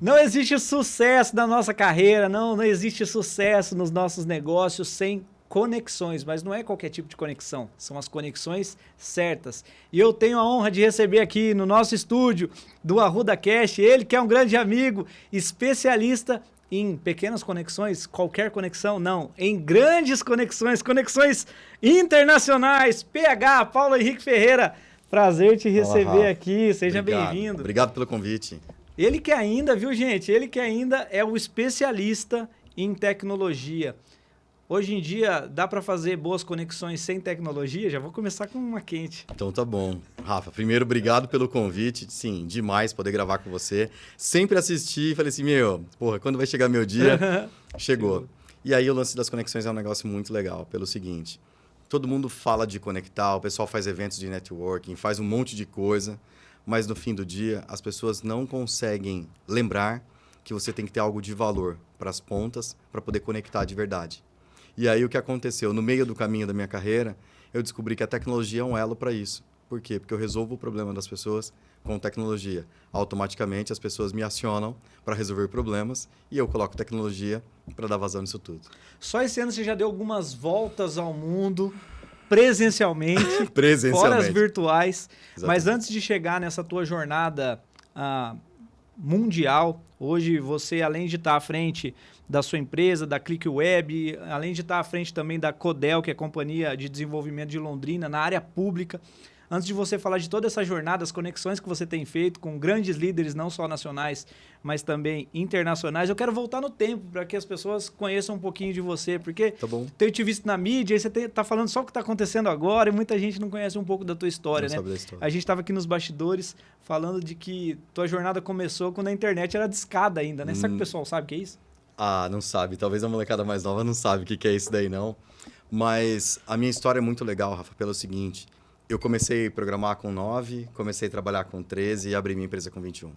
Não existe sucesso na nossa carreira, não existe sucesso nos nossos negócios sem conexões, mas não é qualquer tipo de conexão, são as conexões certas. E eu tenho a honra de receber aqui no nosso estúdio do Arruda Cast, ele que é um grande amigo, especialista em pequenas conexões, qualquer conexão, não, em grandes conexões, conexões internacionais. PH, Paulo Henrique Ferreira, prazer te receber aqui, seja bem-vindo. Obrigado pelo convite. Ele que ainda, viu gente, ele que ainda é o especialista em tecnologia. Hoje em dia, dá para fazer boas conexões sem tecnologia? Já vou começar com uma quente. Então tá bom. Rafa, primeiro, obrigado pelo convite. Sim, demais poder gravar com você. Sempre assisti e falei assim, porra, quando vai chegar meu dia? Chegou. E aí o lance das conexões é um negócio muito legal, pelo seguinte. Todo mundo fala de conectar, o pessoal faz eventos de networking, faz um monte de coisa, mas no fim do dia, as pessoas não conseguem lembrar que você tem que ter algo de valor para as pontas para poder conectar de verdade. E aí o que aconteceu? No meio do caminho da minha carreira, eu descobri que a tecnologia é um elo para isso. Por quê? Porque eu resolvo o problema das pessoas com tecnologia. Automaticamente as pessoas me acionam para resolver problemas e eu coloco tecnologia para dar vazão nisso tudo. Só esse ano você já deu algumas voltas ao mundo presencialmente, fora as virtuais. Exatamente. Mas antes de chegar nessa tua jornada mundial, hoje você, além de estar à frente da sua empresa, da ClickWeb, além de estar à frente também da Codel, que é a Companhia de Desenvolvimento de Londrina, na área pública. Antes de você falar de toda essa jornada, as conexões que você tem feito com grandes líderes, não só nacionais, mas também internacionais, eu quero voltar no tempo para que as pessoas conheçam um pouquinho de você, porque tenho te visto na mídia e você está falando só o que está acontecendo agora e muita gente não conhece um pouco da tua história, né? Sabe da história. A gente estava aqui nos bastidores falando de que tua jornada começou quando a internet era discada ainda, né? Sabe que o pessoal sabe o que é isso? Ah, não sabe. Talvez a molecada mais nova não sabe o que é isso daí, não. Mas a minha história é muito legal, Rafa, pelo seguinte. Eu comecei a programar com 9, comecei a trabalhar com 13 e abri minha empresa com 21.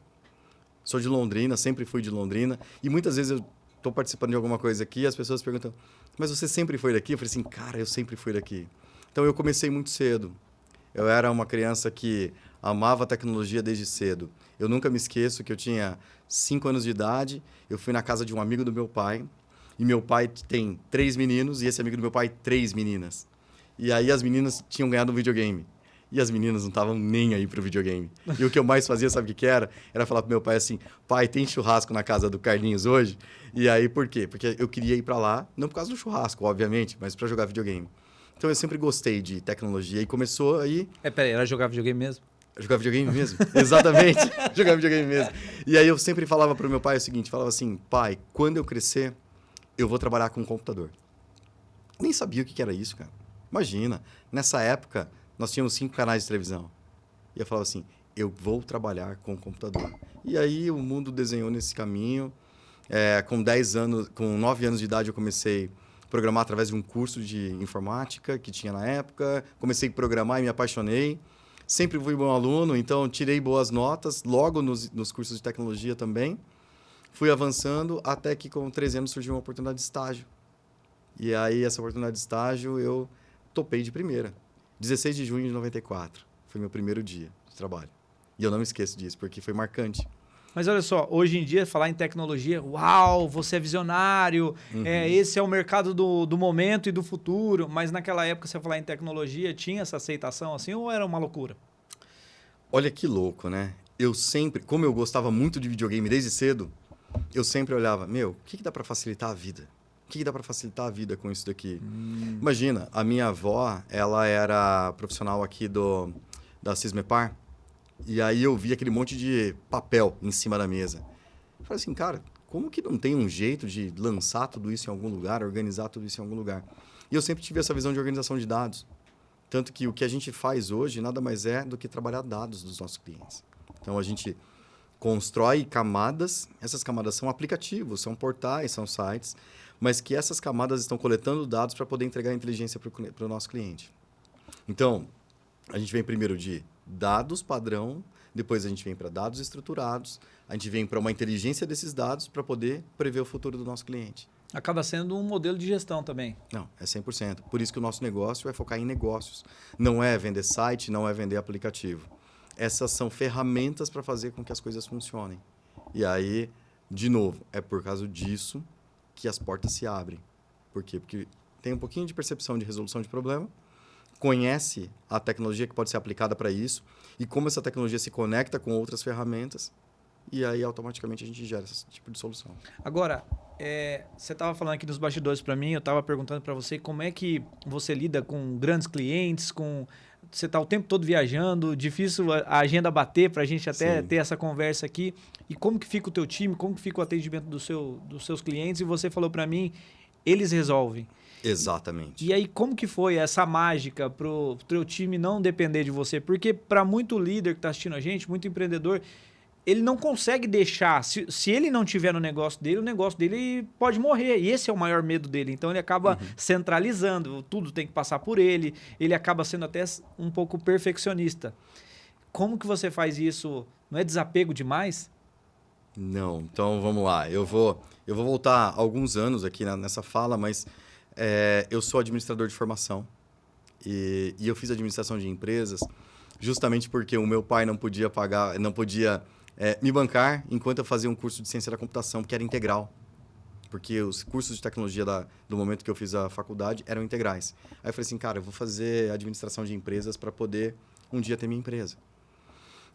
Sou de Londrina, sempre fui de Londrina. E muitas vezes eu estou participando de alguma coisa aqui e as pessoas perguntam, mas você sempre foi daqui? Eu falei assim, cara, eu sempre fui daqui. Então eu comecei muito cedo. Eu era uma criança que amava a tecnologia desde cedo. Eu nunca me esqueço que eu tinha 5 anos de idade, eu fui na casa de um amigo do meu pai, e meu pai tem 3 meninos, e esse amigo do meu pai, 3 meninas. E aí as meninas tinham ganhado um videogame. E as meninas não estavam nem aí pro videogame. E o que eu mais fazia, sabe o que era? Era falar pro meu pai assim, pai, tem churrasco na casa do Carlinhos hoje? E aí, por quê? Porque eu queria ir para lá, não por causa do churrasco, obviamente, mas para jogar videogame. Então eu sempre gostei de tecnologia e começou aí... Peraí, era jogar videogame mesmo? Jogar videogame mesmo? Exatamente, jogar videogame mesmo. E aí eu sempre falava pro meu pai o seguinte, falava assim, pai, quando eu crescer, eu vou trabalhar com computador. Nem sabia o que era isso, cara. Imagina, nessa época, nós tínhamos 5 canais de televisão. E eu falava assim, eu vou trabalhar com computador. E aí o mundo desenhou nesse caminho. Com 9 anos de idade, eu comecei a programar através de um curso de informática que tinha na época. Comecei a programar e me apaixonei. Sempre fui bom aluno, então tirei boas notas, logo nos cursos de tecnologia também. Fui avançando até que com 13 anos surgiu uma oportunidade de estágio. E aí essa oportunidade de estágio eu topei de primeira. 16 de junho de 94, foi meu primeiro dia de trabalho. E eu não me esqueço disso, porque foi marcante. Mas olha só, hoje em dia, falar em tecnologia, uau, você é visionário, esse é o mercado do momento e do futuro. Mas naquela época, você falar em tecnologia, tinha essa aceitação assim ou era uma loucura? Olha que louco, né? Eu sempre, como eu gostava muito de videogame desde cedo, eu sempre olhava, o que dá para facilitar a vida? O que dá para facilitar a vida com isso daqui? Imagina, a minha avó, ela era profissional aqui da Cismepar, e aí eu vi aquele monte de papel em cima da mesa. Eu falei assim, cara, como que não tem um jeito de lançar tudo isso em algum lugar, organizar tudo isso em algum lugar? E eu sempre tive essa visão de organização de dados. Tanto que o que a gente faz hoje nada mais é do que trabalhar dados dos nossos clientes. Então, a gente constrói camadas, essas camadas são aplicativos, são portais, são sites, mas que essas camadas estão coletando dados para poder entregar inteligência para o nosso cliente. Então, a gente vem primeiro de dados padrão, depois a gente vem para dados estruturados, a gente vem para uma inteligência desses dados para poder prever o futuro do nosso cliente. Acaba sendo um modelo de gestão também. Não, é 100%. Por isso que o nosso negócio é focar em negócios. Não é vender site, não é vender aplicativo. Essas são ferramentas para fazer com que as coisas funcionem. E aí, De novo, é por causa disso que as portas se abrem. Por quê? Porque tem um pouquinho de percepção de resolução de problema, conhece a tecnologia que pode ser aplicada para isso e como essa tecnologia se conecta com outras ferramentas e aí automaticamente a gente gera esse tipo de solução. Agora, você estava falando aqui nos bastidores para mim, eu estava perguntando para você como é que você lida com grandes clientes, você está o tempo todo viajando, difícil a agenda bater para a gente até Sim. ter essa conversa aqui. E como que fica o teu time, como que fica o atendimento dos seus clientes? E você falou para mim, eles resolvem. Exatamente. E aí, como que foi essa mágica para o teu time não depender de você? Porque para muito líder que está assistindo a gente, muito empreendedor, ele não consegue deixar, se ele não tiver no negócio dele, o negócio dele pode morrer. E esse é o maior medo dele. Então ele acaba centralizando, tudo tem que passar por ele, ele acaba sendo até um pouco perfeccionista. Como que você faz isso? Não é desapego demais? Não, então vamos lá. Eu vou voltar alguns anos aqui nessa fala, mas eu sou administrador de formação e eu fiz administração de empresas justamente porque o meu pai não podia pagar, não podia me bancar enquanto eu fazia um curso de ciência da computação, que era integral. Porque os cursos de tecnologia do momento que eu fiz a faculdade eram integrais. Aí eu falei assim, cara, eu vou fazer administração de empresas para poder um dia ter minha empresa.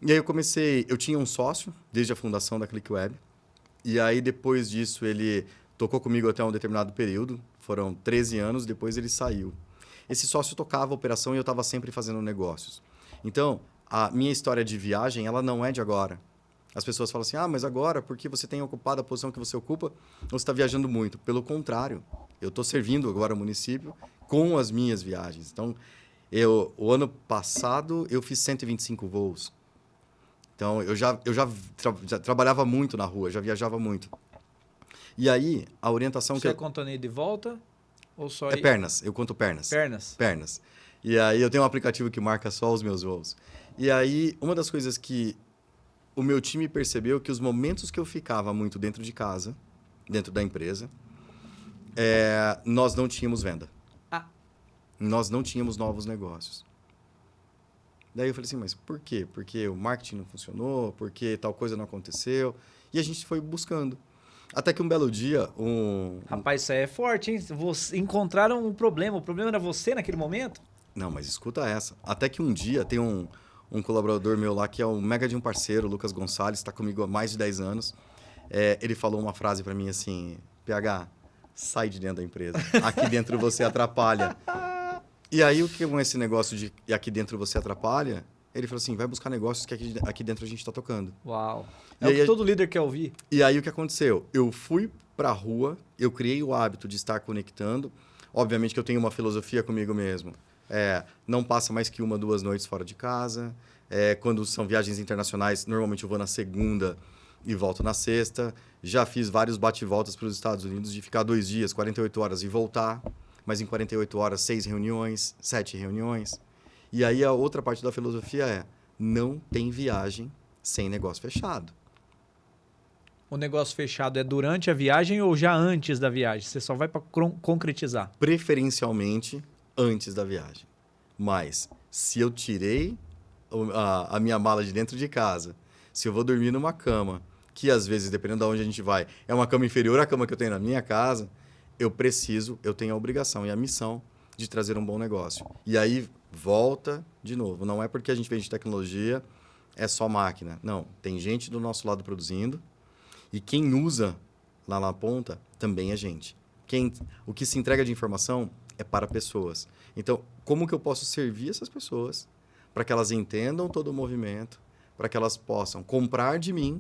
E aí eu tinha um sócio desde a fundação da ClickWeb. E aí depois disso ele tocou comigo até um determinado período, foram 13 anos, depois ele saiu. Esse sócio tocava a operação e eu estava sempre fazendo negócios. Então, a minha história de viagem, ela não é de agora. As pessoas falam assim, mas agora, porque você tem ocupado a posição que você ocupa, você está viajando muito. Pelo contrário, eu estou servindo agora o município com as minhas viagens. Então, o ano passado, eu fiz 125 voos. Então, eu já trabalhava muito na rua, já viajava muito. E aí, a orientação Você contando aí de volta? Ou só aí? Pernas, eu conto pernas. Pernas. E aí, eu tenho um aplicativo que marca só os meus voos. E aí, uma das coisas que o meu time percebeu que os momentos que eu ficava muito dentro de casa, dentro da empresa, nós não tínhamos venda. Nós não tínhamos novos negócios. Daí eu falei assim, mas por quê? Porque o marketing não funcionou, porque tal coisa não aconteceu. E a gente foi buscando. Até que um belo dia, Rapaz, isso aí é forte, hein? Encontraram um problema. O problema era você naquele momento? Não, mas escuta essa. Até que um dia tem um colaborador meu lá, que é um mega de um parceiro, o Lucas Gonçalves, está comigo há mais de 10 anos. Ele falou uma frase para mim assim, PH, sai de dentro da empresa. Aqui dentro você atrapalha. E aí, o que com esse negócio de aqui dentro você atrapalha? Ele falou assim, vai buscar negócios que aqui dentro a gente está tocando. Uau. É o que todo líder quer ouvir. E aí, o que aconteceu? Eu fui para a rua, eu criei o hábito de estar conectando. Obviamente que eu tenho uma filosofia comigo mesmo. Não passa mais que 1, 2 noites fora de casa. Quando são viagens internacionais, normalmente eu vou na segunda e volto na sexta. Já fiz vários bate-voltas para os Estados Unidos de ficar 2 dias, 48 horas e voltar. Mas em 48 horas, 6 reuniões, 7 reuniões. E aí a outra parte da filosofia não tem viagem sem negócio fechado. O negócio fechado é durante a viagem ou já antes da viagem? Você só vai para concretizar? Preferencialmente antes da viagem. Mas se eu tirei a minha mala de dentro de casa, se eu vou dormir numa cama, que às vezes, dependendo de onde a gente vai, é uma cama inferior à cama que eu tenho na minha casa, eu tenho a obrigação e a missão de trazer um bom negócio. E aí volta de novo. Não é porque a gente vende tecnologia, é só máquina. Não, tem gente do nosso lado produzindo e quem usa lá na ponta também é gente. O que se entrega de informação é para pessoas. Então, como que eu posso servir essas pessoas para que elas entendam todo o movimento, para que elas possam comprar de mim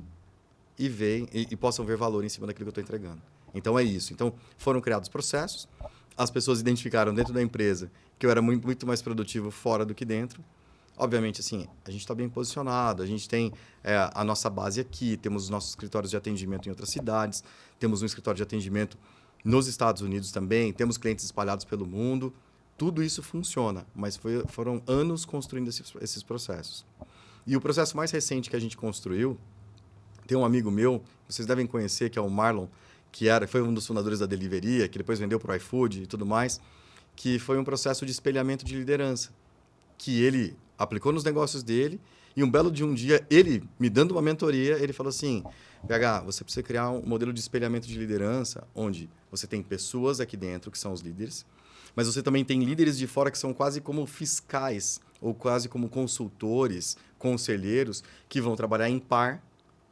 e possam ver valor em cima daquilo que eu estou entregando. Então, é isso. Então, foram criados processos, as pessoas identificaram dentro da empresa que eu era muito mais produtivo fora do que dentro. Obviamente, assim, a gente está bem posicionado, a gente tem a nossa base aqui, temos os nossos escritórios de atendimento em outras cidades, temos um escritório de atendimento nos Estados Unidos também, temos clientes espalhados pelo mundo. Tudo isso funciona, mas foram anos construindo esses processos. E o processo mais recente que a gente construiu, tem um amigo meu, vocês devem conhecer, que é o Marlon, foi um dos fundadores da Deliveria, que depois vendeu para o iFood e tudo mais, que foi um processo de espelhamento de liderança, que ele aplicou nos negócios dele, e um belo de um dia, ele, me dando uma mentoria, ele falou assim, PH, você precisa criar um modelo de espelhamento de liderança, onde você tem pessoas aqui dentro, que são os líderes, mas você também tem líderes de fora que são quase como fiscais, ou quase como consultores, conselheiros, que vão trabalhar em par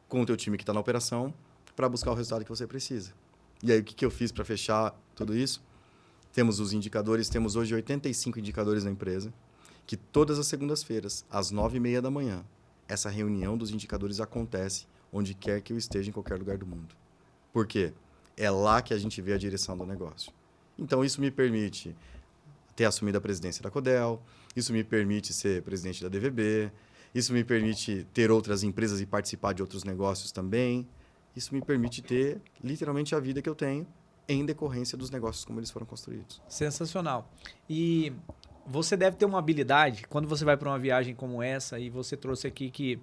com o teu time que está na operação para buscar o resultado que você precisa. E aí, o que eu fiz para fechar tudo isso? Temos os indicadores, temos hoje 85 indicadores na empresa, que todas as segundas-feiras, às 9h30 da manhã, essa reunião dos indicadores acontece onde quer que eu esteja, em qualquer lugar do mundo. Por quê? É lá que a gente vê a direção do negócio. Então, isso me permite ter assumido a presidência da Codel, isso me permite ser presidente da DVB, isso me permite ter outras empresas e participar de outros negócios também. Isso me permite ter, literalmente, a vida que eu tenho em decorrência dos negócios como eles foram construídos. Sensacional. E você deve ter uma habilidade, quando você vai para uma viagem como essa, e você trouxe aqui que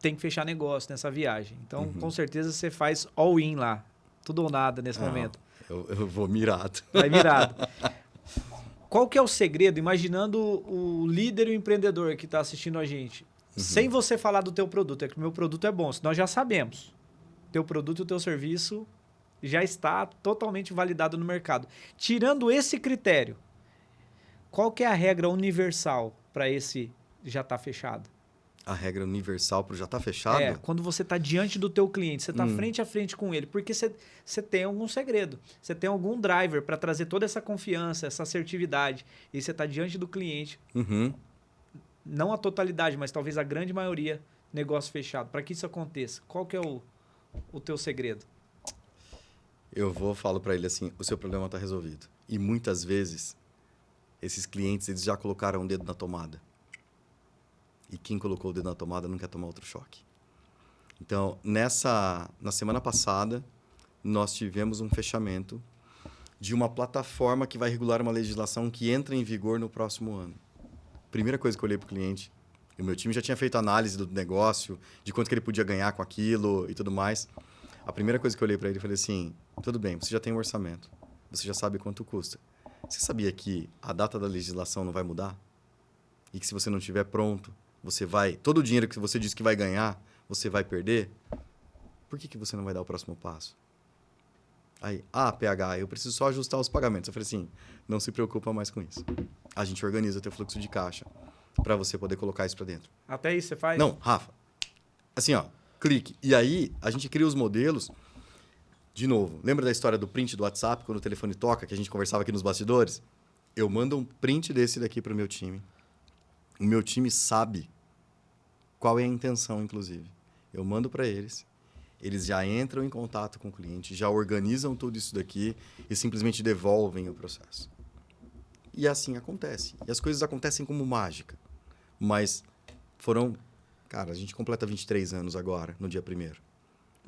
tem que fechar negócio nessa viagem. Então, com certeza, você faz all-in lá. Tudo ou nada nesse momento. Eu vou mirado. Vai mirado. Qual que é o segredo? Imaginando o líder e o empreendedor que está assistindo a gente. Sem você falar do teu produto. É que o meu produto é bom. Nós já sabemos. Teu produto e o teu serviço já está totalmente validado no mercado. Tirando esse critério, qual que é a regra universal para esse já estar fechado? A regra universal para o já estar fechado? É, quando você está diante do teu cliente, você está frente a frente com ele, porque você tem algum segredo, você tem algum driver para trazer toda essa confiança, essa assertividade, e você está diante do cliente, não a totalidade, mas talvez a grande maioria, negócio fechado. Para que isso aconteça, qual que é o teu segredo? Eu falo para ele assim, o seu problema está resolvido. E muitas vezes, esses clientes eles já colocaram o dedo na tomada. E quem colocou o dedo na tomada não quer tomar outro choque. Então, na semana passada, nós tivemos um fechamento de uma plataforma que vai regular uma legislação que entra em vigor no próximo ano. Primeira coisa que eu olhei para o cliente, o meu time já tinha feito análise do negócio, de quanto que ele podia ganhar com aquilo e tudo mais. A primeira coisa que eu olhei para ele e falei assim, tudo bem, você já tem um orçamento, você já sabe quanto custa. Você sabia que a data da legislação não vai mudar? E que se você não estiver pronto, todo o dinheiro que você disse que vai ganhar, você vai perder? Por que você não vai dar o próximo passo? Aí, PH, eu preciso só ajustar os pagamentos. Eu falei assim, não se preocupa mais com isso. A gente organiza o teu fluxo de caixa para você poder colocar isso para dentro. Até isso você faz? Não, Rafa. Assim, clique. E aí, a gente cria os modelos. De novo, lembra da história do print do WhatsApp, quando o telefone toca, que a gente conversava aqui nos bastidores? Eu mando um print desse daqui para o meu time. O meu time sabe qual é a intenção, inclusive. Eu mando para eles, eles já entram em contato com o cliente, já organizam tudo isso daqui e simplesmente devolvem o processo. E assim acontece. E as coisas acontecem como mágica. Mas foram... Cara, a gente completa 23 anos agora, no dia 1º.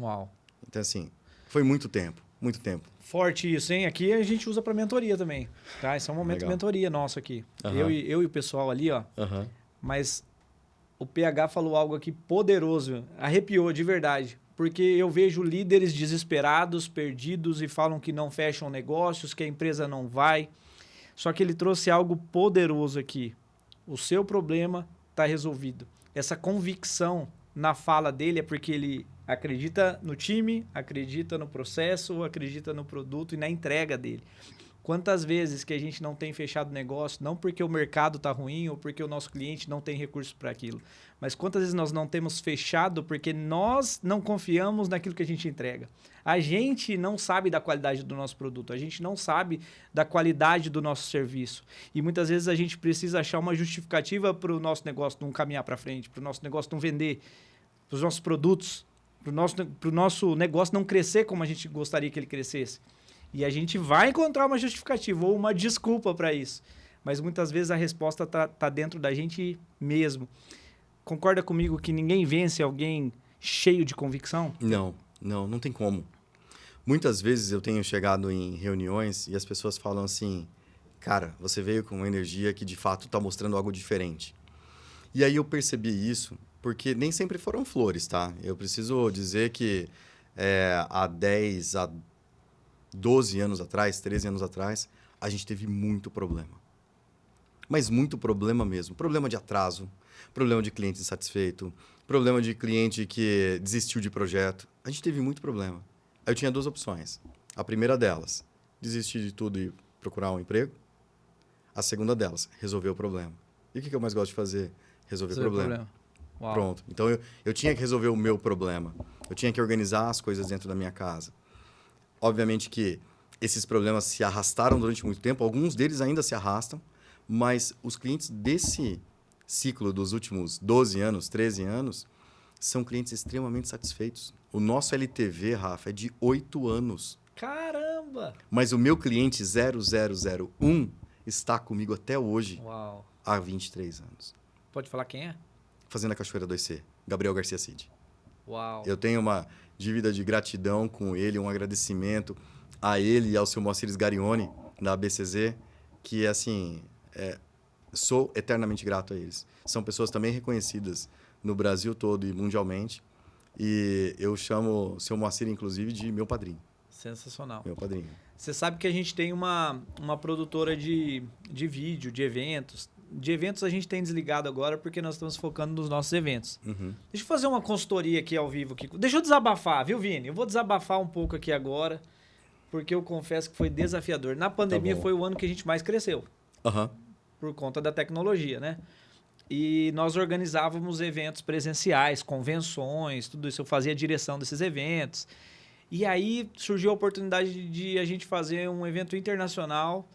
Uau. Então, assim, foi muito tempo. Muito tempo. Forte isso, hein? Aqui a gente usa para mentoria também. Tá? Esse é um momento de mentoria nosso aqui. Eu e o pessoal ali, ó. Mas o PH falou algo aqui poderoso. Arrepiou de verdade. Porque eu vejo líderes desesperados, perdidos e falam que não fecham negócios, que a empresa não vai. Só que ele trouxe algo poderoso aqui. O seu problema está resolvido. Essa convicção na fala dele é porque ele acredita no time, acredita no processo, acredita no produto e na entrega dele. Quantas vezes que a gente não tem fechado negócio, não porque o mercado está ruim ou porque o nosso cliente não tem recurso para aquilo, mas quantas vezes nós não temos fechado porque nós não confiamos naquilo que a gente entrega. A gente não sabe da qualidade do nosso produto, a gente não sabe da qualidade do nosso serviço. E muitas vezes a gente precisa achar uma justificativa para o nosso negócio não caminhar para frente, para o nosso negócio não vender, para os nossos produtos, para o nosso negócio não crescer como a gente gostaria que ele crescesse. E a gente vai encontrar uma justificativa ou uma desculpa para isso. Mas muitas vezes a resposta tá dentro da gente mesmo. Concorda comigo que ninguém vence alguém cheio de convicção? Não tem como. Muitas vezes eu tenho chegado em reuniões e as pessoas falam assim, cara, você veio com uma energia que de fato está mostrando algo diferente. E aí eu percebi isso, porque nem sempre foram flores, tá? Eu preciso dizer que há 12 anos atrás, 13 anos atrás, a gente teve muito problema. Mas muito problema mesmo. Problema de atraso, problema de cliente insatisfeito, problema de cliente que desistiu de projeto. A gente teve muito problema. Aí eu tinha 2 opções. A primeira delas, desistir de tudo e procurar um emprego. A segunda delas, resolver o problema. E o que eu mais gosto de fazer? Resolver problema. Uau. Pronto. Então, eu tinha que resolver o meu problema. Eu tinha que organizar as coisas dentro da minha casa. Obviamente que esses problemas se arrastaram durante muito tempo. Alguns deles ainda se arrastam. Mas os clientes desse ciclo dos últimos 12 anos, 13 anos, são clientes extremamente satisfeitos. O nosso LTV, Rafa, é de 8 anos. Caramba! Mas o meu cliente 0001 está comigo até hoje, Uau. há 23 anos. Pode falar quem é? Fazenda Cachoeira 2C, Gabriel Garcia Cid. Uau. Eu tenho uma dívida de gratidão com ele, um agradecimento a ele e ao seu Moacir Garione, da ABCZ, que, assim, sou eternamente grato a eles. São pessoas também reconhecidas no Brasil todo e mundialmente. E eu chamo o seu Moacir, inclusive, de meu padrinho. Sensacional. Meu padrinho. Você sabe que a gente tem uma produtora de vídeo, de eventos. De eventos a gente tem desligado agora porque nós estamos focando nos nossos eventos. Uhum. Deixa eu fazer uma consultoria aqui ao vivo. Deixa eu desabafar, viu, Vini? Eu vou desabafar um pouco aqui agora, porque eu confesso que foi desafiador. Na pandemia foi o ano que a gente mais cresceu. Aham. Por conta da tecnologia, né? E nós organizávamos eventos presenciais, convenções, tudo isso. Eu fazia a direção desses eventos. E aí surgiu a oportunidade de a gente fazer um evento internacional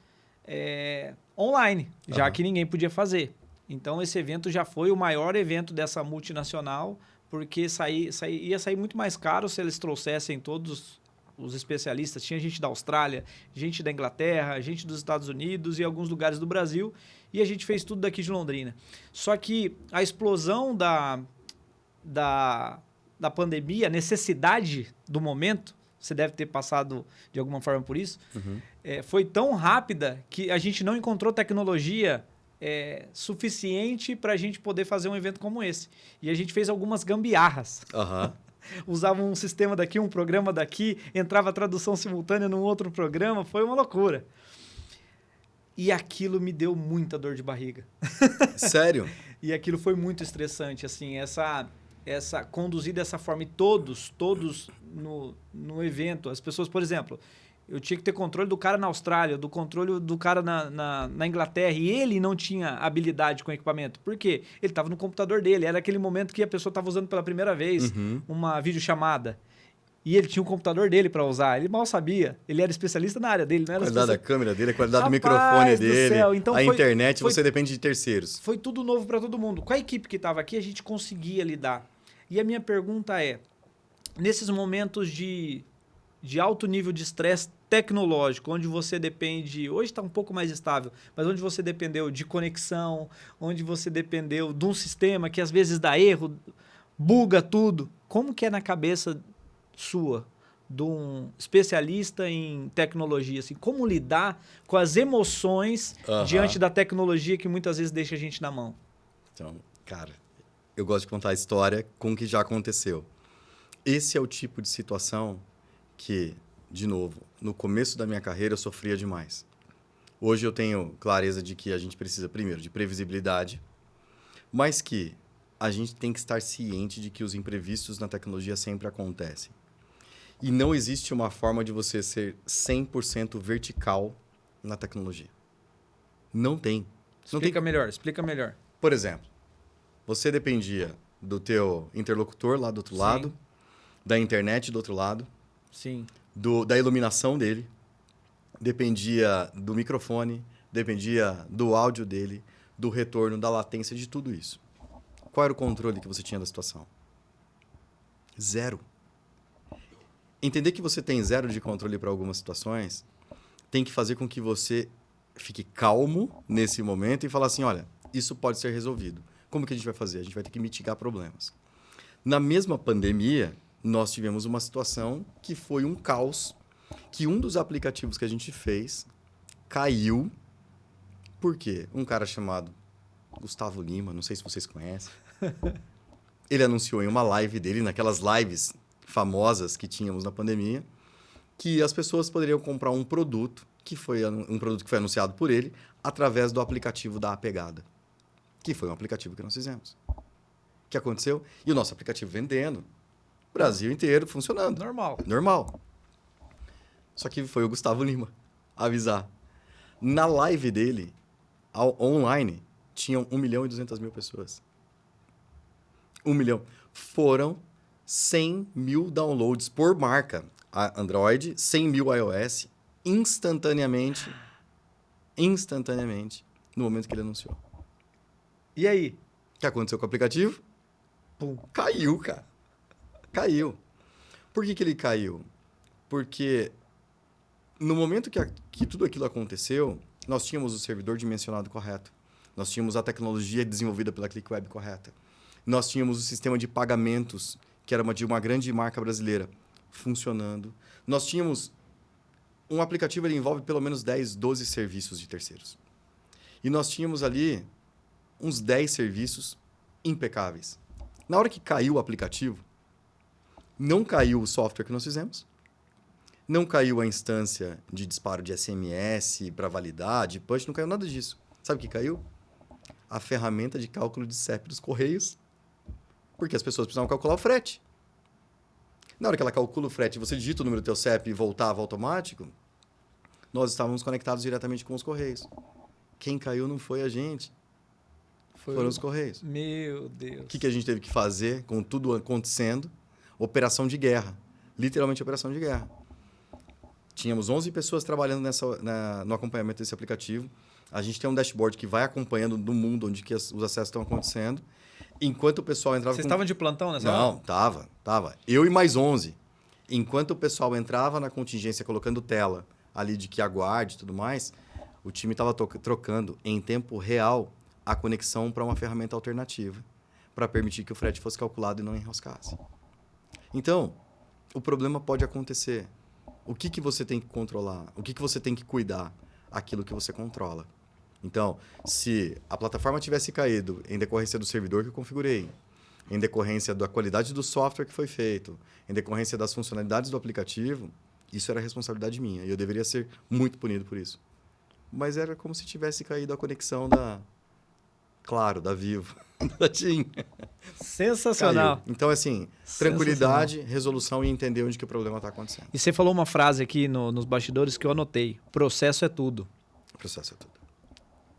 online, já que ninguém podia fazer. Então, esse evento já foi o maior evento dessa multinacional, porque ia sair muito mais caro se eles trouxessem todos os especialistas. Tinha gente da Austrália, gente da Inglaterra, gente dos Estados Unidos e alguns lugares do Brasil. E a gente fez tudo daqui de Londrina. Só que a explosão da pandemia, a necessidade do momento, você deve ter passado de alguma forma por isso, foi tão rápida que a gente não encontrou tecnologia suficiente para a gente poder fazer um evento como esse. E a gente fez algumas gambiarras. Usava um sistema daqui, um programa daqui, entrava tradução simultânea num outro programa, foi uma loucura. E aquilo me deu muita dor de barriga. Sério? E aquilo foi muito estressante, assim, conduzir dessa forma. E todos no evento, as pessoas, por exemplo, eu tinha que ter controle do cara na Austrália, do controle do cara na Inglaterra, e ele não tinha habilidade com o equipamento. Por quê? Ele estava no computador dele, era aquele momento que a pessoa estava usando pela primeira vez uma videochamada. E ele tinha um computador dele para usar. Ele mal sabia. Ele era especialista na área dele. Não era a qualidade da câmera dele, a qualidade do microfone dele, então a internet, você depende de terceiros. Foi tudo novo para todo mundo. Com a equipe que estava aqui, a gente conseguia lidar. E a minha pergunta é, nesses momentos de alto nível de estresse tecnológico, onde você depende... Hoje está um pouco mais estável, mas onde você dependeu de conexão, onde você dependeu de um sistema que às vezes dá erro, buga tudo. Como que é na cabeça sua, de um especialista em tecnologia, assim, como lidar com as emoções diante da tecnologia que muitas vezes deixa a gente na mão? Então, cara, eu gosto de contar a história com o que já aconteceu. Esse é o tipo de situação que, de novo, no começo da minha carreira eu sofria demais. Hoje eu tenho clareza de que a gente precisa, primeiro, de previsibilidade, mas que a gente tem que estar ciente de que os imprevistos na tecnologia sempre acontecem. E não existe uma forma de você ser 100% vertical na tecnologia. Não tem. Explica melhor. Por exemplo, você dependia do teu interlocutor lá do outro lado, da internet do outro lado, da iluminação dele, dependia do microfone, dependia do áudio dele, do retorno, da latência, de tudo isso. Qual era o controle que você tinha da situação? Zero. Entender que você tem zero de controle para algumas situações tem que fazer com que você fique calmo nesse momento e falar assim, olha, isso pode ser resolvido. Como que a gente vai fazer? A gente vai ter que mitigar problemas. Na mesma pandemia, nós tivemos uma situação que foi um caos, que um dos aplicativos que a gente fez caiu. Por quê? Um cara chamado Gustavo Lima, não sei se vocês conhecem, ele anunciou em uma live dele, naquelas lives famosas que tínhamos na pandemia, que as pessoas poderiam comprar um produto que foi anunciado por ele através do aplicativo da Apegada, que foi um aplicativo que nós fizemos. O que aconteceu? E o nosso aplicativo vendendo. Brasil inteiro funcionando. Normal. Normal. Só que foi o Gustavo Lima avisar. Na live dele, online, tinham 1.200.000 pessoas. 1 milhão. Foram 100 mil downloads por marca. A Android, 100 mil iOS, instantaneamente, no momento que ele anunciou. E aí? O que aconteceu com o aplicativo? Pum, caiu, cara. Caiu. Por que ele caiu? Porque no momento que tudo aquilo aconteceu, nós tínhamos o servidor dimensionado correto. Nós tínhamos a tecnologia desenvolvida pela ClickWeb correta. Nós tínhamos o sistema de pagamentos, que era de uma grande marca brasileira, funcionando. Nós tínhamos... Um aplicativo, ele envolve pelo menos 10, 12 serviços de terceiros. E nós tínhamos ali uns 10 serviços impecáveis. Na hora que caiu o aplicativo, não caiu o software que nós fizemos, não caiu a instância de disparo de SMS para validar, de push, não caiu nada disso. Sabe o que caiu? A ferramenta de cálculo de CEP dos Correios, porque as pessoas precisavam calcular o frete. Na hora que ela calcula o frete, você digita o número do teu CEP e voltava automático, nós estávamos conectados diretamente com os Correios. Quem caiu não foi a gente, foram os Correios. Meu Deus. O que a gente teve que fazer com tudo acontecendo? Operação de guerra. Literalmente operação de guerra. Tínhamos 11 pessoas trabalhando no acompanhamento desse aplicativo. A gente tem um dashboard que vai acompanhando no mundo onde que os acessos estão acontecendo. Enquanto o pessoal entrava... Vocês estavam de plantão nessa hora? Não, tava. Eu e mais 11. Enquanto o pessoal entrava na contingência colocando tela ali de que aguarde e tudo mais, o time estava trocando em tempo real a conexão para uma ferramenta alternativa para permitir que o frete fosse calculado e não enroscasse. Então, o problema pode acontecer. O que você tem que controlar? O que você tem que cuidar? Aquilo que você controla. Então, se a plataforma tivesse caído em decorrência do servidor que eu configurei, em decorrência da qualidade do software que foi feito, em decorrência das funcionalidades do aplicativo, isso era responsabilidade minha e eu deveria ser muito punido por isso. Mas era como se tivesse caído a conexão da Vivo, da TIM. Sensacional. Caiu. Então, assim, tranquilidade, resolução e entender onde que o problema está acontecendo. E você falou uma frase aqui nos bastidores que eu anotei. Processo é tudo. O processo é tudo.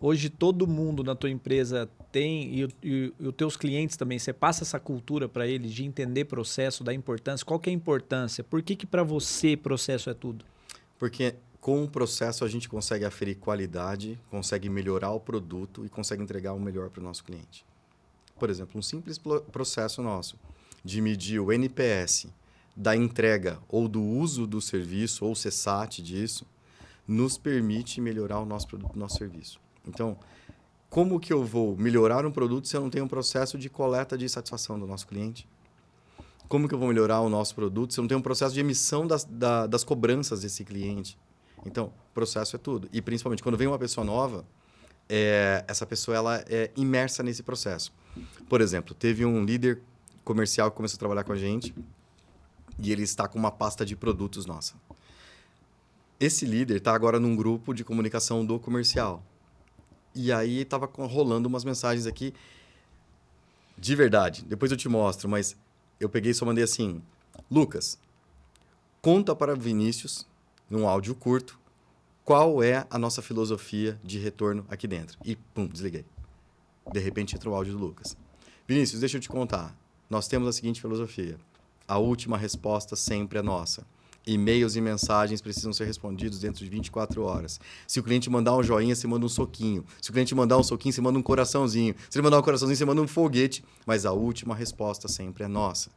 Hoje todo mundo na tua empresa tem, e os teus clientes também, você passa essa cultura para eles de entender processo, da importância. Qual que é a importância? Por que para você processo é tudo? Porque com o processo a gente consegue aferir qualidade, consegue melhorar o produto e consegue entregar o melhor para o nosso cliente. Por exemplo, um simples processo nosso de medir o NPS da entrega ou do uso do serviço ou CSAT disso, nos permite melhorar o nosso produto, o nosso serviço. Então, como que eu vou melhorar um produto se eu não tenho um processo de coleta de satisfação do nosso cliente? Como que eu vou melhorar o nosso produto se eu não tenho um processo de emissão das cobranças desse cliente? Então, processo é tudo. E, principalmente, quando vem uma pessoa nova, essa pessoa ela é imersa nesse processo. Por exemplo, teve um líder comercial que começou a trabalhar com a gente e ele está com uma pasta de produtos nossa. Esse líder está agora num grupo de comunicação do comercial. E aí estava rolando umas mensagens aqui de verdade. Depois eu te mostro, mas eu peguei e só mandei assim: Lucas, conta para Vinícius, num áudio curto, qual é a nossa filosofia de retorno aqui dentro. E pum, desliguei. De repente entrou o áudio do Lucas. Vinícius, deixa eu te contar. Nós temos a seguinte filosofia. A última resposta sempre é nossa. E-mails e mensagens precisam ser respondidos dentro de 24 horas. Se o cliente mandar um joinha, você manda um soquinho. Se o cliente mandar um soquinho, você manda um coraçãozinho. Se ele mandar um coraçãozinho, você manda um foguete. Mas a última resposta sempre é nossa.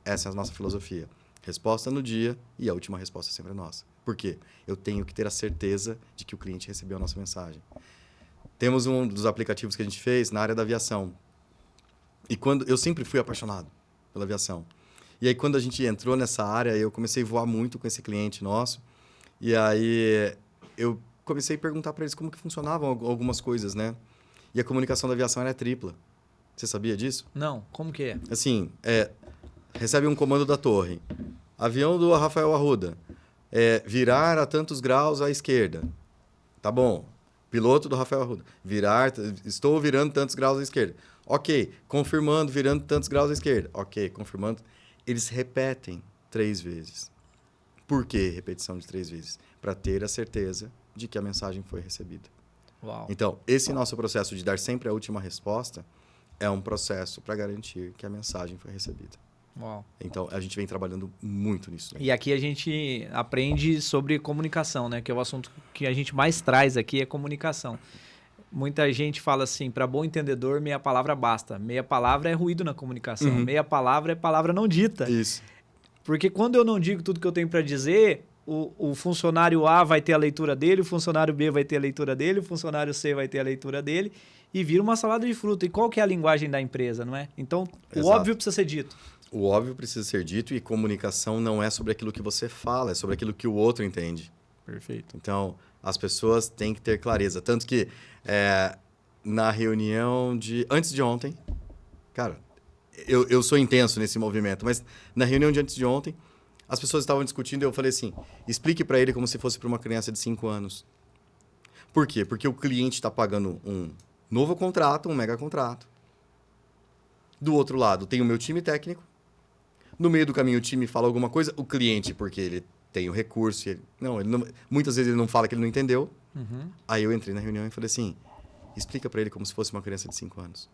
Essa é a nossa filosofia. Resposta no dia e a última resposta sempre é nossa. Por quê? Eu tenho que ter a certeza de que o cliente recebeu a nossa mensagem. Temos um dos aplicativos que a gente fez na área da aviação. E eu sempre fui apaixonado pela aviação. E aí, quando a gente entrou nessa área, eu comecei a voar muito com esse cliente nosso. E aí, eu comecei a perguntar para eles como que funcionavam algumas coisas, né? E a comunicação da aviação era tripla. Você sabia disso? Não. Como que é? Assim, recebe um comando da torre. Avião do Rafael Arruda. Virar a tantos graus à esquerda. Tá bom. Piloto do Rafael Arruda. Estou virando tantos graus à esquerda. Ok. Confirmando, virando tantos graus à esquerda. Ok. Confirmando. eles repetem 3 vezes. Por que repetição de 3 vezes? Para ter a certeza de que a mensagem foi recebida. Uau. Então, esse nosso processo de dar sempre a última resposta é um processo para garantir que a mensagem foi recebida. Uau. Então, a gente vem trabalhando muito nisso. Né? E aqui a gente aprende sobre comunicação, né? Que é o assunto que a gente mais traz aqui, é comunicação. Muita gente fala assim, para bom entendedor, meia palavra basta. Meia palavra é ruído na comunicação. Meia palavra é palavra não dita. Isso. Porque quando eu não digo tudo que eu tenho para dizer, o funcionário A vai ter a leitura dele, o funcionário B vai ter a leitura dele, o funcionário C vai ter a leitura dele, e vira uma salada de fruta. E qual que é a linguagem da empresa, não é? Então, o Exato. óbvio precisa ser dito. O óbvio precisa ser dito e comunicação não é sobre aquilo que você fala, é sobre aquilo que o outro entende. Perfeito. Então, as pessoas têm que ter clareza. Tanto que na reunião antes de ontem, cara, eu sou intenso nesse movimento, mas na reunião de antes de ontem, as pessoas estavam discutindo e eu falei assim, explique para ele como se fosse para uma criança de 5 anos. Por quê? Porque o cliente está pagando um novo contrato, um mega contrato. Do outro lado, tem o meu time técnico. No meio do caminho, o time fala alguma coisa, o cliente, porque ele tem o recurso, muitas vezes ele não fala que ele não entendeu. Aí eu entrei na reunião e falei assim, explica para ele como se fosse uma criança de 5 anos.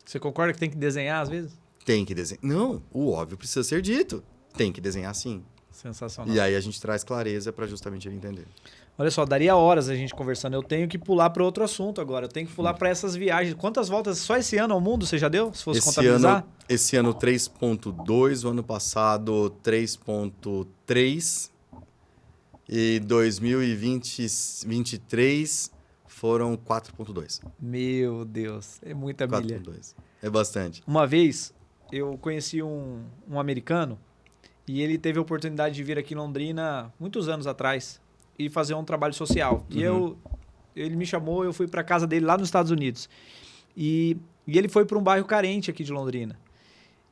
Você concorda que tem que desenhar às vezes? Tem que desenhar. Não, o óbvio precisa ser dito. Tem que desenhar sim. Sensacional. E aí a gente traz clareza para justamente ele entender. Olha só, daria horas a gente conversando. Eu tenho que pular para outro assunto agora. Eu tenho que pular para essas viagens. Quantas voltas só esse ano ao mundo você já deu? Se fosse contabilizar? Esse ano 3.2, o ano passado 3.3 e 2023 foram 4.2. Meu Deus, é muita milha. 4.2. É bastante. Uma vez eu conheci um americano e ele teve a oportunidade de vir aqui em Londrina muitos anos atrás e fazer um trabalho social. E ele me chamou, eu fui para casa dele lá nos Estados Unidos. E ele foi para um bairro carente aqui de Londrina.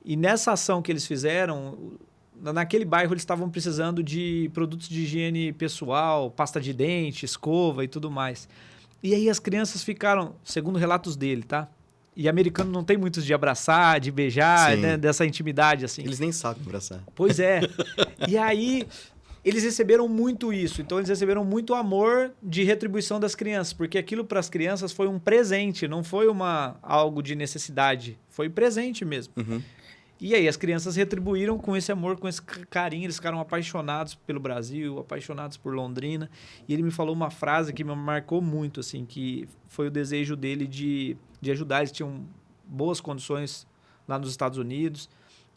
E nessa ação que eles fizeram, naquele bairro eles estavam precisando de produtos de higiene pessoal, pasta de dente, escova e tudo mais. E aí as crianças ficaram, segundo relatos dele, tá? E americano não tem muitos de abraçar, de beijar, né? Dessa intimidade, assim. Eles nem sabem abraçar. Pois é. E aí, eles receberam muito isso. Então, eles receberam muito amor de retribuição das crianças. Porque aquilo para as crianças foi um presente, não foi algo de necessidade. Foi presente mesmo. E aí, as crianças retribuíram com esse amor, com esse carinho. Eles ficaram apaixonados pelo Brasil, apaixonados por Londrina. E ele me falou uma frase que me marcou muito, assim, que foi o desejo dele de ajudar. Eles tinham boas condições lá nos Estados Unidos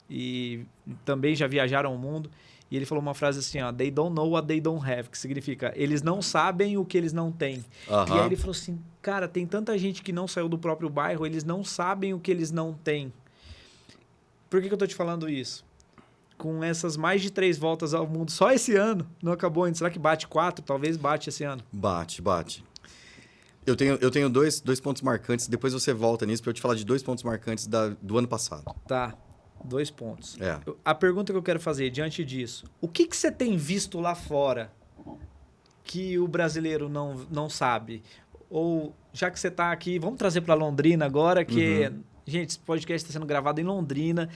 e também já viajaram o mundo. E ele falou uma frase assim, ó, they don't know what they don't have, que significa, eles não sabem o que eles não têm. E aí ele falou assim, cara, tem tanta gente que não saiu do próprio bairro, eles não sabem o que eles não têm. Por que eu tô te falando isso? Com essas mais de 3 voltas ao mundo, só esse ano, não acabou ainda. Será que bate 4? Talvez bate esse ano. Bate. Eu tenho dois pontos marcantes, depois você volta nisso para eu te falar de 2 pontos marcantes do ano passado. Tá, 2 pontos. É. A pergunta que eu quero fazer diante disso, o que você tem visto lá fora que o brasileiro não sabe? Ou, já que você está aqui, vamos trazer para Londrina agora, que... Gente, esse podcast está sendo gravado em Londrina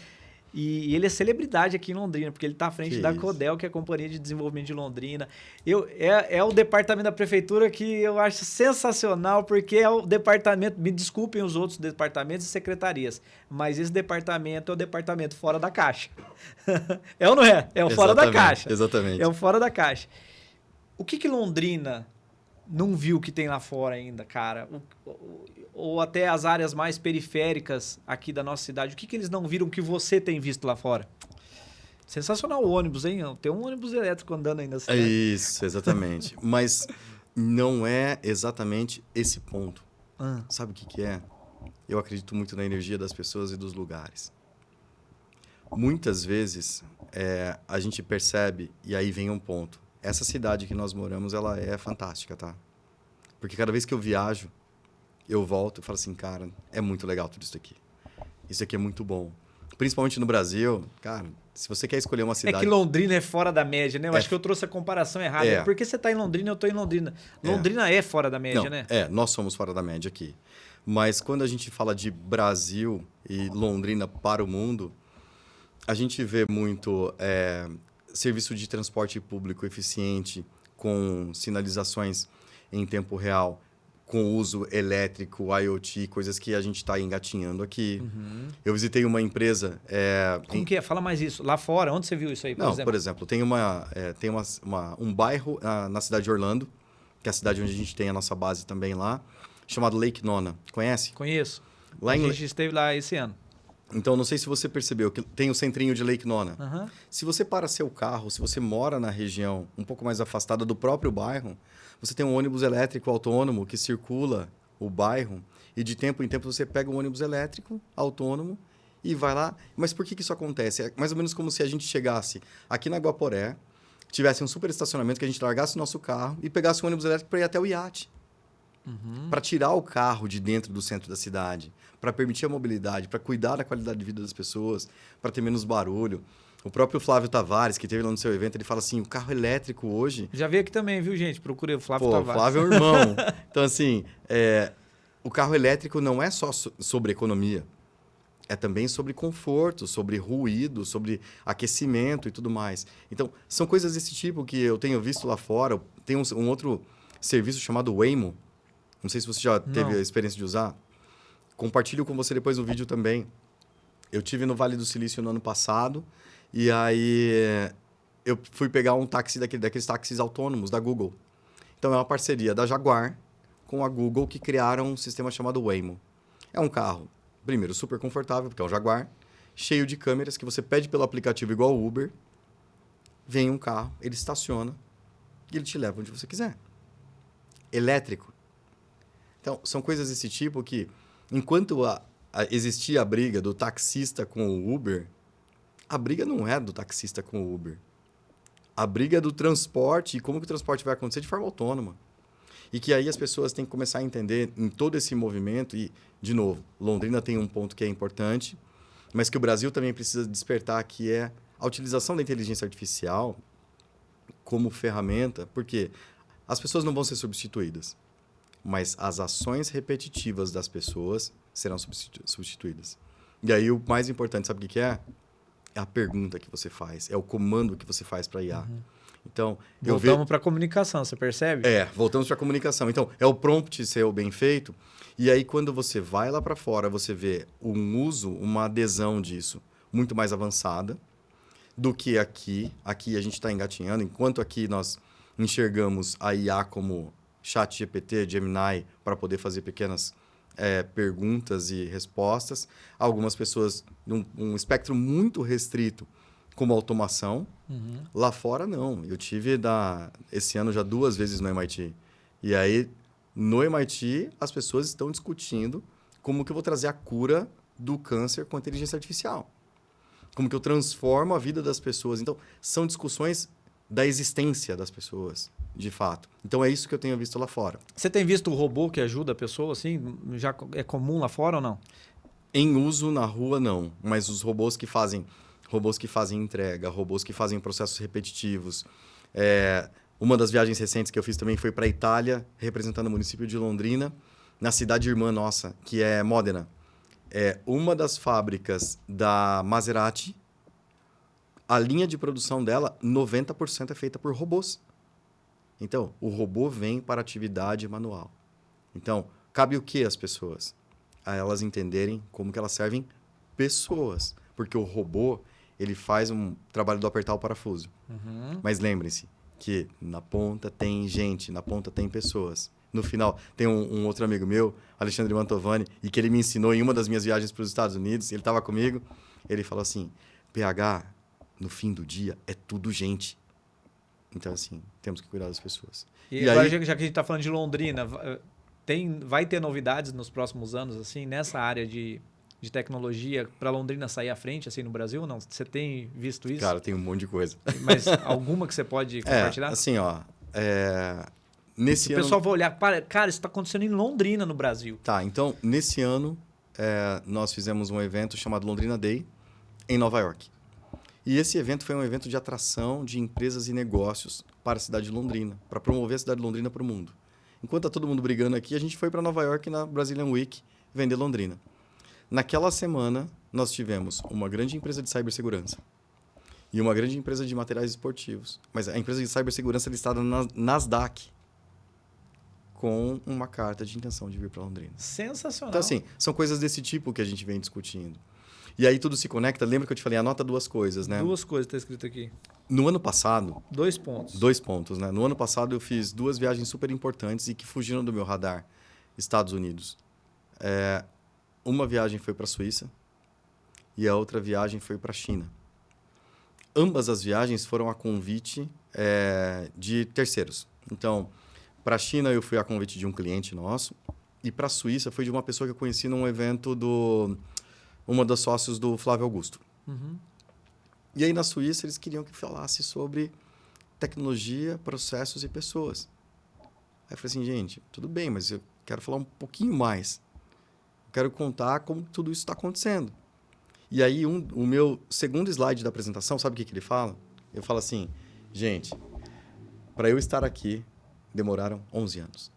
e ele é celebridade aqui em Londrina, porque ele está à frente da Codel, que é a Companhia de Desenvolvimento de Londrina. É o departamento da prefeitura que eu acho sensacional, porque é o departamento, me desculpem os outros departamentos e secretarias, mas esse departamento é o departamento fora da caixa. É ou não é? É o fora da caixa. Exatamente. É o fora da caixa. O que Londrina não viu que tem lá fora ainda, cara? Ou até as áreas mais periféricas aqui da nossa cidade. O que eles não viram que você tem visto lá fora? Sensacional o ônibus, hein? Tem um ônibus elétrico andando ainda. É isso, exatamente. Mas não é exatamente esse ponto. Sabe o que é? Eu acredito muito na energia das pessoas e dos lugares. Muitas vezes a gente percebe, e aí vem um ponto. Essa cidade que nós moramos, ela é fantástica, tá? Porque cada vez que eu viajo, eu volto e falo assim, cara, é muito legal tudo isso aqui. Isso aqui é muito bom. Principalmente no Brasil, cara, se você quer escolher uma cidade... É que Londrina é fora da média, né? Eu acho que eu trouxe a comparação errada. Porque você está em Londrina, eu estou em Londrina. Londrina é fora da média, né? Nós somos fora da média aqui. Mas quando a gente fala de Brasil e Londrina para o mundo, A gente vê muito serviço de transporte público eficiente, com sinalizações em tempo real, com uso elétrico, IoT, coisas que a gente está engatinhando aqui. Eu visitei uma empresa... Como que é? Fala mais isso. Lá fora, onde você viu isso aí, por exemplo? Por exemplo, tem um bairro na cidade de Orlando, que é a cidade onde a gente tem a nossa base também lá, chamado Lake Nona. Conhece? Conheço. Lá A em... gente esteve lá esse ano. Então, não sei se você percebeu que tem o centrinho de Lake Nona. Aham. Se você para seu carro, se você mora na região um pouco mais afastada do próprio bairro, você tem um ônibus elétrico autônomo que circula o bairro e de tempo em tempo você pega um ônibus elétrico autônomo e vai lá. Mas por que isso acontece? É mais ou menos como se a gente chegasse aqui na Guaporé, tivesse um super estacionamento que a gente largasse o nosso carro e pegasse um ônibus elétrico para ir até o iate. Para tirar o carro de dentro do centro da cidade, para permitir a mobilidade, para cuidar da qualidade de vida das pessoas, para ter menos barulho. O próprio Flávio Tavares, que teve lá no seu evento, ele fala assim, o carro elétrico hoje... Já veio aqui também, viu, gente? Procurei o Flávio Tavares. O Flávio é um irmão. Então, assim, o carro elétrico não é só sobre economia. É também sobre conforto, sobre ruído, sobre aquecimento e tudo mais. Então, são coisas desse tipo que eu tenho visto lá fora. Tem um outro serviço chamado Waymo. Não sei se você já teve a experiência de usar. Compartilho com você depois no vídeo também. Eu tive no Vale do Silício no ano passado. E aí eu fui pegar um táxi daqueles táxis autônomos da Google. Então é uma parceria da Jaguar com a Google que criaram um sistema chamado Waymo. É um carro, primeiro, super confortável, porque é um Jaguar, cheio de câmeras que você pede pelo aplicativo igual o Uber. Vem um carro, ele estaciona e ele te leva onde você quiser. Elétrico. Então, são coisas desse tipo que, enquanto existia a briga do taxista com o Uber, a briga não é do taxista com o Uber. A briga é do transporte e como que o transporte vai acontecer de forma autônoma. E que aí as pessoas têm que começar a entender em todo esse movimento. E, de novo, Londrina tem um ponto que é importante, mas que o Brasil também precisa despertar, que é a utilização da inteligência artificial como ferramenta, porque as pessoas não vão ser substituídas, mas as ações repetitivas das pessoas serão substituídas. E aí o mais importante, sabe o que é? É a pergunta que você faz, é o comando que você faz para IA. Então, voltamos para a comunicação, você percebe? Voltamos para a comunicação. Então, é o prompt ser o bem feito. E aí, quando você vai lá para fora, você vê um uso, uma adesão disso muito mais avançada do que aqui. Aqui a gente está engatinhando, enquanto aqui nós enxergamos a IA como ChatGPT, Gemini, para poder fazer pequenas perguntas e respostas. Algumas pessoas, um espectro muito restrito, como automação. Lá fora, não. Eu tive esse ano já 2 vezes no MIT. E aí, no MIT, as pessoas estão discutindo como que eu vou trazer a cura do câncer com a inteligência artificial. Como que eu transformo a vida das pessoas. Então, são discussões da existência das pessoas, de fato. Então, é isso que eu tenho visto lá fora. Você tem visto o robô que ajuda a pessoa, assim? Já é comum lá fora ou não? Em uso na rua, não. Mas os robôs que fazem entrega, robôs que fazem processos repetitivos. Uma das viagens recentes que eu fiz também foi para a Itália, representando o município de Londrina, na cidade irmã nossa, que é Módena. Uma das fábricas da Maserati, a linha de produção dela, 90% é feita por robôs. Então, o robô vem para atividade manual. Então, cabe o que às pessoas? A elas entenderem como que elas servem pessoas. Porque o robô, ele faz um trabalho do apertar o parafuso. Mas lembrem-se que na ponta tem gente, na ponta tem pessoas. No final, tem um outro amigo meu, Alexandre Mantovani, e que ele me ensinou em uma das minhas viagens para os Estados Unidos, ele estava comigo, ele falou assim, PH, no fim do dia, é tudo gente. Então, assim, temos que cuidar das pessoas. E agora, aí, já que a gente está falando de Londrina, vai ter novidades nos próximos anos, assim, nessa área de tecnologia, para Londrina sair à frente, assim, no Brasil ou não? Você tem visto isso? Cara, tem um monte de coisa. Mas alguma que você pode compartilhar? Assim, ó... Nesse ano... O pessoal vai olhar, cara, isso está acontecendo em Londrina, no Brasil. Tá, então, nesse ano, nós fizemos um evento chamado Londrina Day, em Nova York. E esse evento foi um evento de atração de empresas e negócios para a cidade de Londrina, para promover a cidade de Londrina para o mundo. Enquanto está todo mundo brigando aqui, a gente foi para Nova York na Brazilian Week vender Londrina. Naquela semana, nós tivemos uma grande empresa de cibersegurança e uma grande empresa de materiais esportivos. Mas a empresa de cibersegurança listada na Nasdaq com uma carta de intenção de vir para Londrina. Sensacional. Então, assim, são coisas desse tipo que a gente vem discutindo. E aí tudo se conecta. Lembra que eu te falei, anota 2 coisas, né? 2 coisas está escrito aqui. No ano passado... 2 pontos. 2 pontos, né? No ano passado eu fiz 2 viagens super importantes e que fugiram do meu radar. Estados Unidos. Uma viagem foi para a Suíça e a outra viagem foi para a China. Ambas as viagens foram a convite de terceiros. Então, para a China eu fui a convite de um cliente nosso e para a Suíça foi de uma pessoa que eu conheci num evento uma das sócios do Flávio Augusto. Uhum. E aí na Suíça eles queriam que falasse sobre tecnologia, processos e pessoas. Aí eu falei assim, gente, tudo bem, mas eu quero falar um pouquinho mais. Eu quero contar como tudo isso está acontecendo. E aí o meu segundo slide da apresentação, sabe o que ele fala? Eu falo assim, gente, para eu estar aqui, demoraram 11 anos.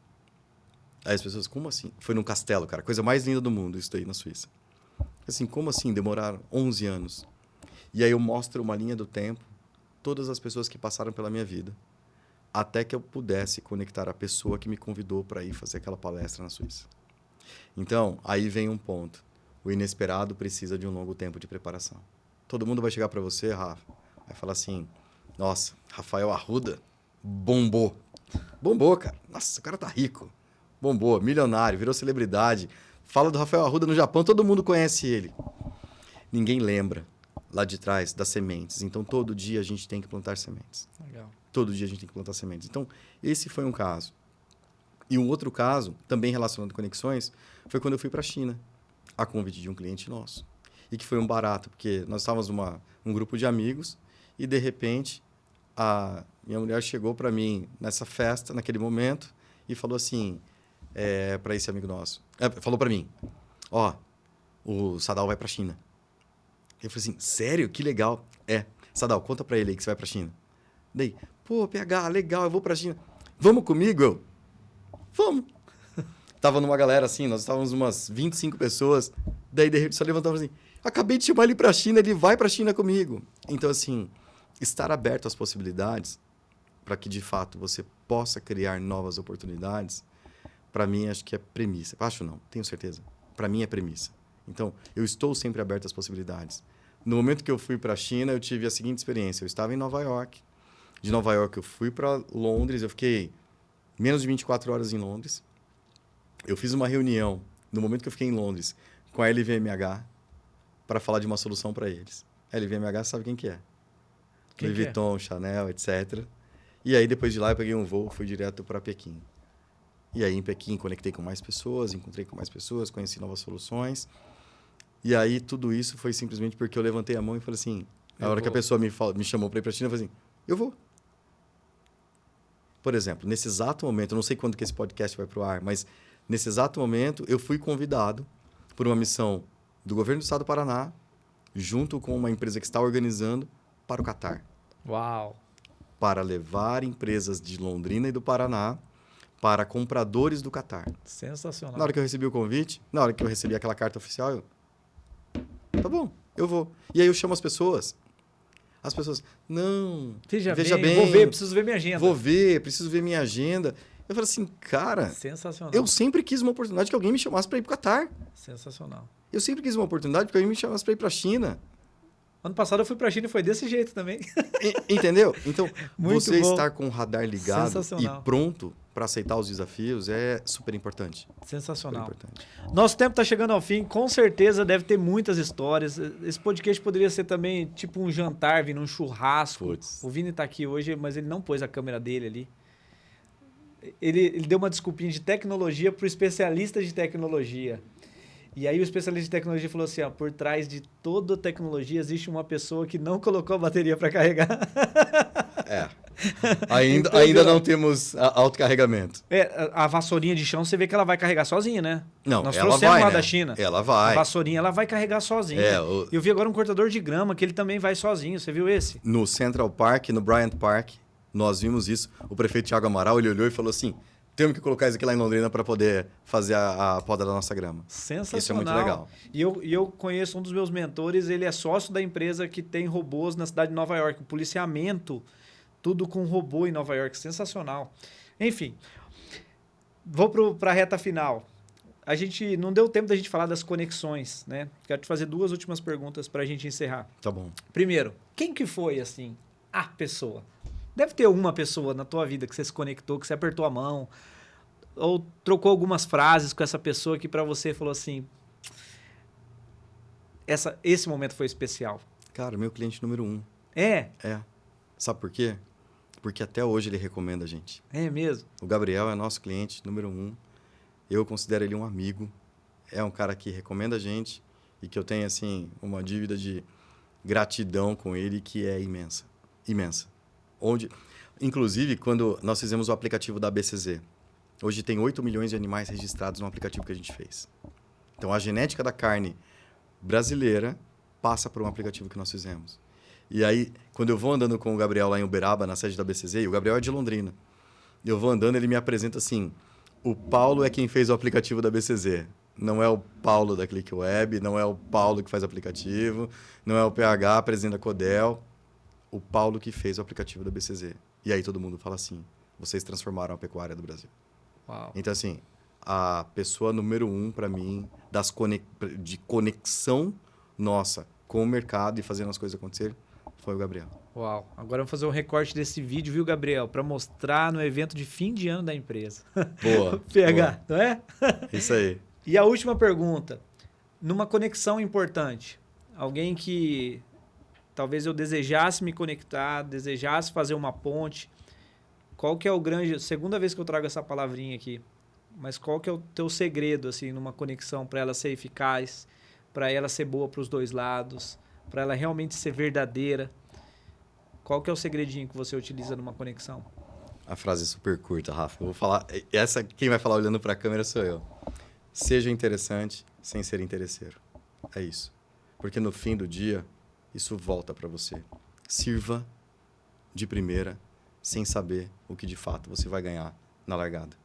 Aí as pessoas, como assim? Foi num castelo, cara, coisa mais linda do mundo, isso aí na Suíça. Assim, como assim demoraram 11 anos? E aí eu mostro uma linha do tempo, todas as pessoas que passaram pela minha vida, até que eu pudesse conectar a pessoa que me convidou para ir fazer aquela palestra na Suíça. Então, aí vem um ponto. O inesperado precisa de um longo tempo de preparação. Todo mundo vai chegar para você, Rafa, vai falar assim, nossa, Rafael Arruda bombou. Bombou, cara. Nossa, o cara tá rico. Bombou, milionário, virou celebridade. Fala do Rafael Arruda no Japão, todo mundo conhece ele. Ninguém lembra lá de trás das sementes. Então, todo dia a gente tem que plantar sementes. Legal. Todo dia a gente tem que plantar sementes. Então, esse foi um caso. E um outro caso, também relacionado a conexões, foi quando eu fui para a China, a convite de um cliente nosso. E que foi um barato, porque nós estávamos um grupo de amigos e, de repente, a minha mulher chegou para mim nessa festa, naquele momento, e falou assim, para esse amigo nosso, falou para mim, o Sadal vai para a China. Eu falei assim, sério? Que legal. Sadal, conta para ele aí que você vai para a China. Daí, pô, PH, legal, eu vou para a China. Vamos comigo? Vamos. Tava numa galera assim, nós estávamos umas 25 pessoas, daí de repente só levantamos assim, acabei de chamar ele para a China, ele vai para a China comigo. Então, assim, estar aberto às possibilidades, para que de fato você possa criar novas oportunidades, para mim acho que é premissa. Acho não, tenho certeza. Para mim é premissa. Então, eu estou sempre aberto às possibilidades. No momento que eu fui para a China, eu tive a seguinte experiência. Eu estava em Nova York. De Nova York eu fui para Londres, eu fiquei menos de 24 horas em Londres. Eu fiz uma reunião, no momento que eu fiquei em Londres, com a LVMH, para falar de uma solução para eles. A LVMH sabe quem que é. Louis Vuitton, Chanel, etc. E aí, depois de lá, eu peguei um voo, fui direto para Pequim. E aí, em Pequim, conectei com mais pessoas, encontrei com mais pessoas, conheci novas soluções. E aí, tudo isso foi simplesmente porque eu levantei a mão e falei assim... Na hora que a pessoa me chamou para ir para a China, eu falei assim, eu vou. Por exemplo, nesse exato momento, eu não sei quando que esse podcast vai para o ar, mas nesse exato momento, eu fui convidado por uma missão do governo do estado do Paraná, junto com uma empresa que está organizando, para o Catar. Uau! Para levar empresas de Londrina e do Paraná para compradores do Catar. Sensacional. Na hora que eu recebi o convite, na hora que eu recebi aquela carta oficial, eu... Tá bom, eu vou. E aí eu chamo as pessoas. As pessoas, não, veja bem, vou ver, preciso ver minha agenda. Vou ver, preciso ver minha agenda. Eu falei assim, cara, sensacional. Eu sempre quis uma oportunidade que alguém me chamasse para ir para o Catar. Sensacional. Eu sempre quis uma oportunidade que alguém me chamasse para ir para a China. Ano passado eu fui para a China e foi desse jeito também. Entendeu? Então, você bom. estar com o radar ligado e pronto para aceitar os desafios é super importante. Sensacional. Super importante. Nosso tempo está chegando ao fim. Com certeza deve ter muitas histórias. Esse podcast poderia ser também tipo um jantar, vindo um churrasco. Puts. O Vini está aqui hoje, mas ele não pôs a câmera dele ali. Ele deu uma desculpinha de tecnologia para o especialista de tecnologia. E aí o especialista de tecnologia falou assim, por trás de toda tecnologia existe uma pessoa que não colocou a bateria para carregar. Ainda não temos autocarregamento. A vassourinha de chão, você vê que ela vai carregar sozinha, né? Não, nós ela trouxemos vai, lá né? da China. Ela vai. A vassourinha, ela vai carregar sozinha. Eu vi agora um cortador de grama, que ele também vai sozinho. Você viu esse? No Central Park, no Bryant Park, nós vimos isso. O prefeito Thiago Amaral, ele olhou e falou assim, temos que colocar isso aqui lá em Londrina para poder fazer a poda da nossa grama. Sensacional. Isso é muito legal. E eu conheço um dos meus mentores, ele é sócio da empresa que tem robôs na cidade de Nova York. O policiamento, tudo com robô em Nova York. Sensacional. Enfim, vou para a reta final. A gente não deu tempo da gente falar das conexões, né? Quero te fazer 2 últimas perguntas para a gente encerrar. Tá bom. Primeiro, quem que foi, assim, a pessoa? Deve ter uma pessoa na tua vida que você se conectou, que você apertou a mão, ou trocou algumas frases com essa pessoa que para você falou assim, esse momento foi especial. Cara, meu cliente número 1. É? É. Sabe por quê? Porque até hoje ele recomenda a gente. É mesmo? O Gabriel é nosso cliente número 1. Eu considero ele um amigo. É um cara que recomenda a gente e que eu tenho, assim, uma dívida de gratidão com ele que é imensa. Imensa. Inclusive, quando nós fizemos o aplicativo da BCZ, hoje tem 8 milhões de animais registrados no aplicativo que a gente fez. Então, a genética da carne brasileira passa por um aplicativo que nós fizemos. E aí, quando eu vou andando com o Gabriel lá em Uberaba, na sede da BCZ, e o Gabriel é de Londrina, eu vou andando, ele me apresenta assim, o Paulo é quem fez o aplicativo da BCZ. Não é o Paulo da Click Web, não é o Paulo que faz o aplicativo, não é o PH, presidente da Codel. O Paulo que fez o aplicativo da BCZ. E aí todo mundo fala assim, vocês transformaram a pecuária do Brasil. Uau. Então, assim, a pessoa número 1 para mim, de conexão nossa com o mercado e fazendo as coisas acontecerem, foi o Gabriel. Uau. Agora vamos fazer um recorte desse vídeo, viu, Gabriel? Para mostrar no evento de fim de ano da empresa. Boa. PH, boa. não é? Isso aí. E a última pergunta. Numa conexão importante, alguém que talvez eu desejasse me conectar, desejasse fazer uma ponte, qual que é o grande... Segunda vez que eu trago essa palavrinha aqui, mas qual que é o teu segredo, assim, numa conexão para ela ser eficaz, para ela ser boa para os 2 lados, para ela realmente ser verdadeira? Qual que é o segredinho que você utiliza numa conexão? A frase é super curta, Rafa. Eu vou falar... Quem vai falar olhando para a câmera sou eu. Seja interessante sem ser interesseiro. É isso. Porque no fim do dia, isso volta para você. Sirva de primeira, sem saber o que de fato você vai ganhar na largada.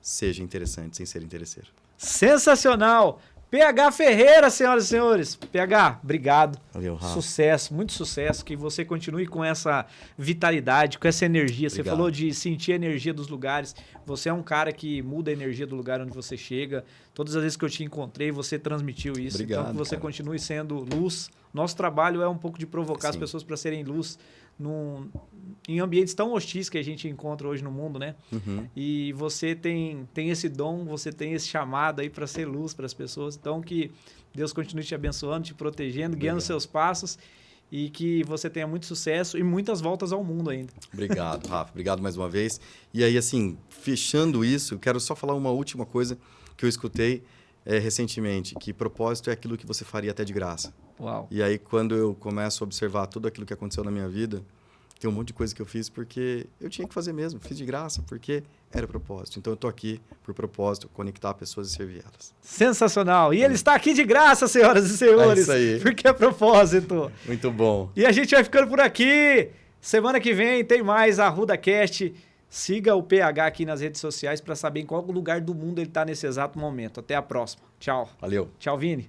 Seja interessante sem ser interesseiro. Sensacional! PH Ferreira, senhoras e senhores. PH, obrigado. Valeu, Rafa. Sucesso, muito sucesso. Que você continue com essa vitalidade, com essa energia. Obrigado. Você falou de sentir a energia dos lugares. Você é um cara que muda a energia do lugar onde você chega. Todas as vezes que eu te encontrei, você transmitiu isso. Obrigado, então, que você continue sendo luz. Nosso trabalho é um pouco de provocar as pessoas para serem luz em ambientes tão hostis que a gente encontra hoje no mundo, né? Uhum. E você tem esse dom, você tem esse chamado aí para ser luz para as pessoas. Então, que Deus continue te abençoando, te protegendo, guiando os seus passos e que você tenha muito sucesso e muitas voltas ao mundo ainda. Obrigado, Rafa. Obrigado mais uma vez. E aí, assim, fechando isso, quero só falar uma última coisa que eu escutei recentemente, que propósito é aquilo que você faria até de graça. Uau. E aí, quando eu começo a observar tudo aquilo que aconteceu na minha vida, tem um monte de coisa que eu fiz porque eu tinha que fazer mesmo. Fiz de graça porque era propósito. Então, eu estou aqui por propósito, conectar pessoas e servir elas. Sensacional. E ele está aqui de graça, senhoras e senhores. É isso aí. Porque é propósito. Muito bom. E a gente vai ficando por aqui. Semana que vem tem mais ArrudaCast. Siga o PH aqui nas redes sociais para saber em qual lugar do mundo ele está nesse exato momento. Até a próxima. Tchau. Valeu. Tchau, Vini.